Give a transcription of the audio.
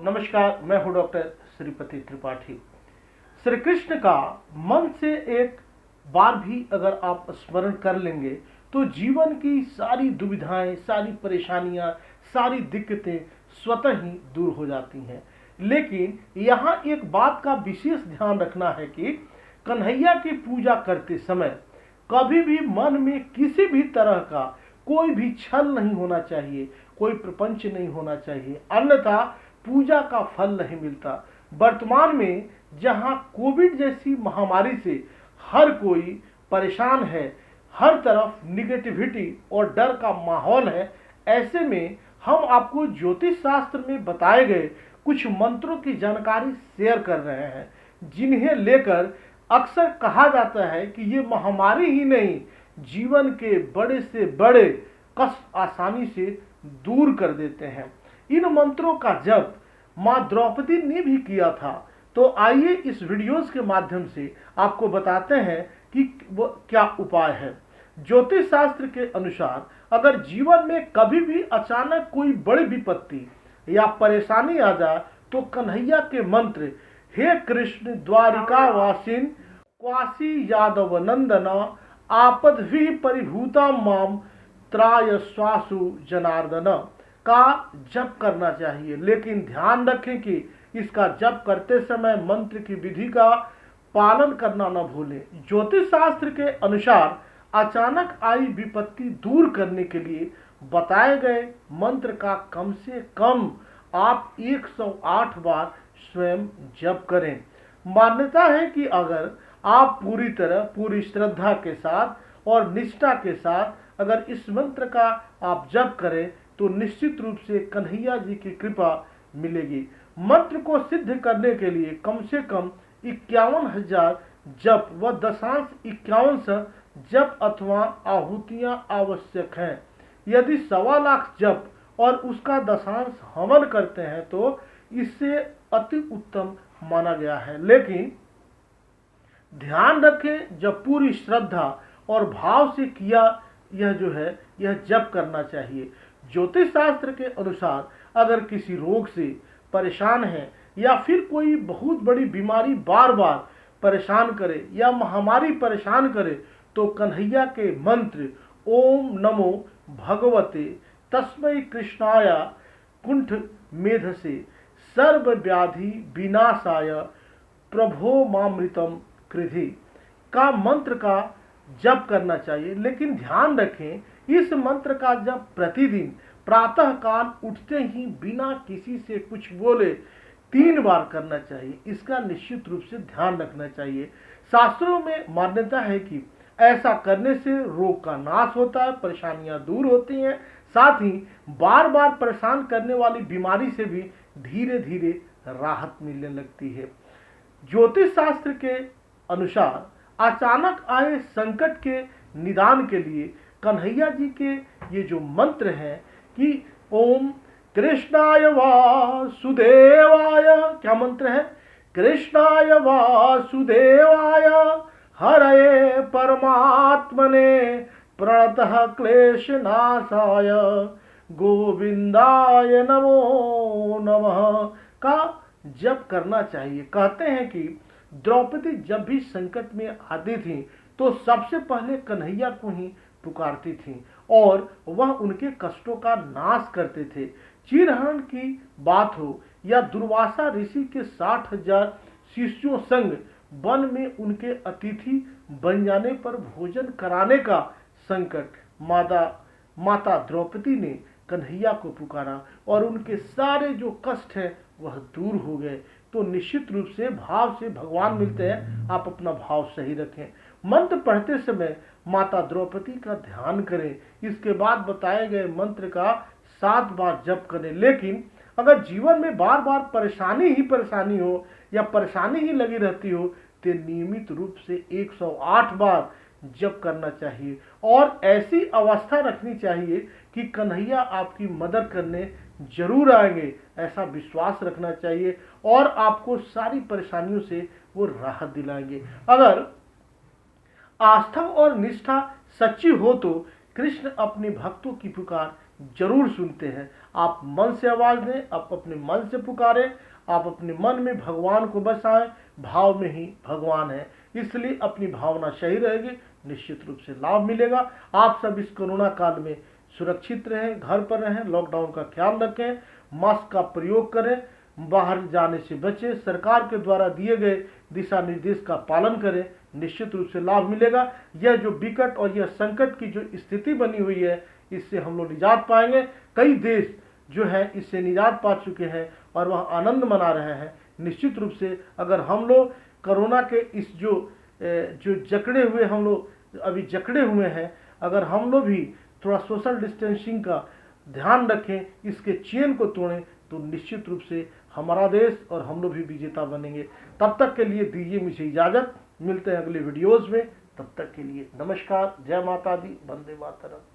नमस्कार, मैं हूं डॉक्टर श्रीपति त्रिपाठी। श्री कृष्ण का मन से एक बार भी अगर आप स्मरण कर लेंगे तो जीवन की सारी दुविधाएं, सारी परेशानियां, सारी दिक्कतें स्वतः ही दूर हो जाती हैं। लेकिन यहाँ एक बात का विशेष ध्यान रखना है कि कन्हैया की पूजा करते समय कभी भी मन में किसी भी तरह का कोई भी छल नहीं होना चाहिए, कोई प्रपंच नहीं होना चाहिए, अन्यथा पूजा का फल नहीं मिलता। वर्तमान में जहां कोविड जैसी महामारी से हर कोई परेशान है, हर तरफ निगेटिविटी और डर का माहौल है, ऐसे में हम आपको ज्योतिष शास्त्र में बताए गए कुछ मंत्रों की जानकारी शेयर कर रहे हैं, जिन्हें लेकर अक्सर कहा जाता है कि ये महामारी ही नहीं, जीवन के बड़े से बड़े कष्ट आसानी से दूर कर देते हैं। इन मंत्रों का जप मां द्रौपदी ने भी किया था। तो आइए इस वीडियोस के माध्यम से आपको बताते हैं कि वो क्या उपाय है। ज्योतिष शास्त्र के अनुसार अगर जीवन में कभी भी अचानक कोई बड़ी विपत्ति या परेशानी आ जाए तो कन्हैया के मंत्र, हे कृष्ण द्वारिका वासिन क्वासी यादव नंदन आपद्भि परिभूता माम त्राय स्वासु जनार्दन का जप करना चाहिए। लेकिन ध्यान रखें कि इसका जप करते समय मंत्र की विधि का पालन करना न भूलें। ज्योतिष शास्त्र के अनुसार अचानक आई विपत्ति दूर करने के लिए बताए गए मंत्र का कम से कम आप 108 बार स्वयं जप करें। मान्यता है कि अगर आप पूरी श्रद्धा के साथ और निष्ठा के साथ अगर इस मंत्र का आप जप करें तो निश्चित रूप से कन्हैया जी की कृपा मिलेगी। मंत्र को सिद्ध करने के लिए कम से कम 51,000 जप व 51 जप अथवा आहुतियां आवश्यक हैं। यदि 1.25 जप और उसका 10 हवन करते हैं तो इससे अति उत्तम माना गया है। लेकिन ध्यान रखें, जब पूरी श्रद्धा और भाव से किया यह जप करना चाहिए। ज्योतिष शास्त्र के अनुसार अगर किसी रोग से परेशान है या फिर कोई बहुत बड़ी बीमारी बार बार परेशान करे या महामारी परेशान करे तो कन्हैया के मंत्र ओम नमो भगवते तस्मै कृष्णाय कुंठ मेध से सर्व व्याधि विनाशाय प्रभो मामृतम कृधि का मंत्र का जप करना चाहिए। लेकिन ध्यान रखें, इस मंत्र का जप प्रतिदिन प्रातः काल उठते ही बिना किसी से कुछ बोले 3 बार करना चाहिए। इसका निश्चित रूप से ध्यान रखना चाहिए। शास्त्रों में मान्यता है कि ऐसा करने से रोग का नाश होता है, परेशानियां दूर होती हैं, साथ ही बार बार परेशान करने वाली बीमारी से भी धीरे धीरे राहत मिलने लगती है। ज्योतिष शास्त्र के अनुसार अचानक आए संकट के निदान के लिए कन्हैया जी के ये जो मंत्र हैं कि ओम कृष्णाय वासुदेवाय, क्या मंत्र है? कृष्णाय वासुदेवाय हरये परमात्मने प्रणतः क्लेशनाशाय गोविंदाय नमो नमः का जप करना चाहिए। कहते हैं कि द्रौपदी जब भी संकट में आती थी तो सबसे पहले कन्हैया को ही पुकारती थी और वह उनके कष्टों का नाश करते थे। चीरहरण की बात हो या दुर्वासा ऋषि के 60,000 शिष्यों संग वन में उनके अतिथि बन जाने पर भोजन कराने का संकट, माता द्रौपदी ने कन्हैया को पुकारा और उनके सारे जो कष्ट हैं वह दूर हो गए। तो निश्चित रूप से भाव से भगवान मिलते हैं। आप अपना भाव सही रखें। मंत्र पढ़ते समय माता द्रौपदी का ध्यान करें। इसके बाद बताए गए मंत्र का 7 बार जप करें। लेकिन अगर जीवन में बार बार परेशानी हो या परेशानी ही लगी रहती हो तो नियमित रूप से 108 बार जप करना चाहिए और ऐसी अवस्था रखनी चाहिए कि कन्हैया आपकी मदद करने जरूर आएंगे, ऐसा विश्वास रखना चाहिए और आपको सारी परेशानियों से वो राहत दिलाएंगे। अगर आस्था और निष्ठा सच्ची हो तो कृष्ण अपने भक्तों की पुकार जरूर सुनते हैं। आप मन से आवाज दें, आप अपने मन से पुकारें, आप अपने मन में भगवान को बसाएं। भाव में ही भगवान है, इसलिए अपनी भावना सही रहेगी, निश्चित रूप से लाभ मिलेगा। आप सब इस कोरोना काल में सुरक्षित रहें, घर पर रहें, लॉकडाउन का ख्याल रखें, मास्क का प्रयोग करें, बाहर जाने से बचें, सरकार के द्वारा दिए गए दिशा निर्देश का पालन करें, निश्चित रूप से लाभ मिलेगा। यह जो विकट और यह संकट की जो स्थिति बनी हुई है, इससे हम लोग निजात पाएंगे। कई देश जो है इससे निजात पा चुके हैं और वह आनंद मना रहे हैं। निश्चित रूप से अगर हम लोग कोरोना के इस जो जकड़े हुए हम लोग अभी जकड़े हुए हैं, अगर हम लोग भी थोड़ा सोशल डिस्टेंसिंग का ध्यान रखें, इसके चेन को तोड़ें, तो निश्चित रूप से हमारा देश और हम लोग भी विजेता बनेंगे। तब तक के लिए दीजिए मुझे इजाज़त, मिलते हैं अगले वीडियोज़ में। तब तक के लिए नमस्कार, जय माता दी, वंदे मातरम।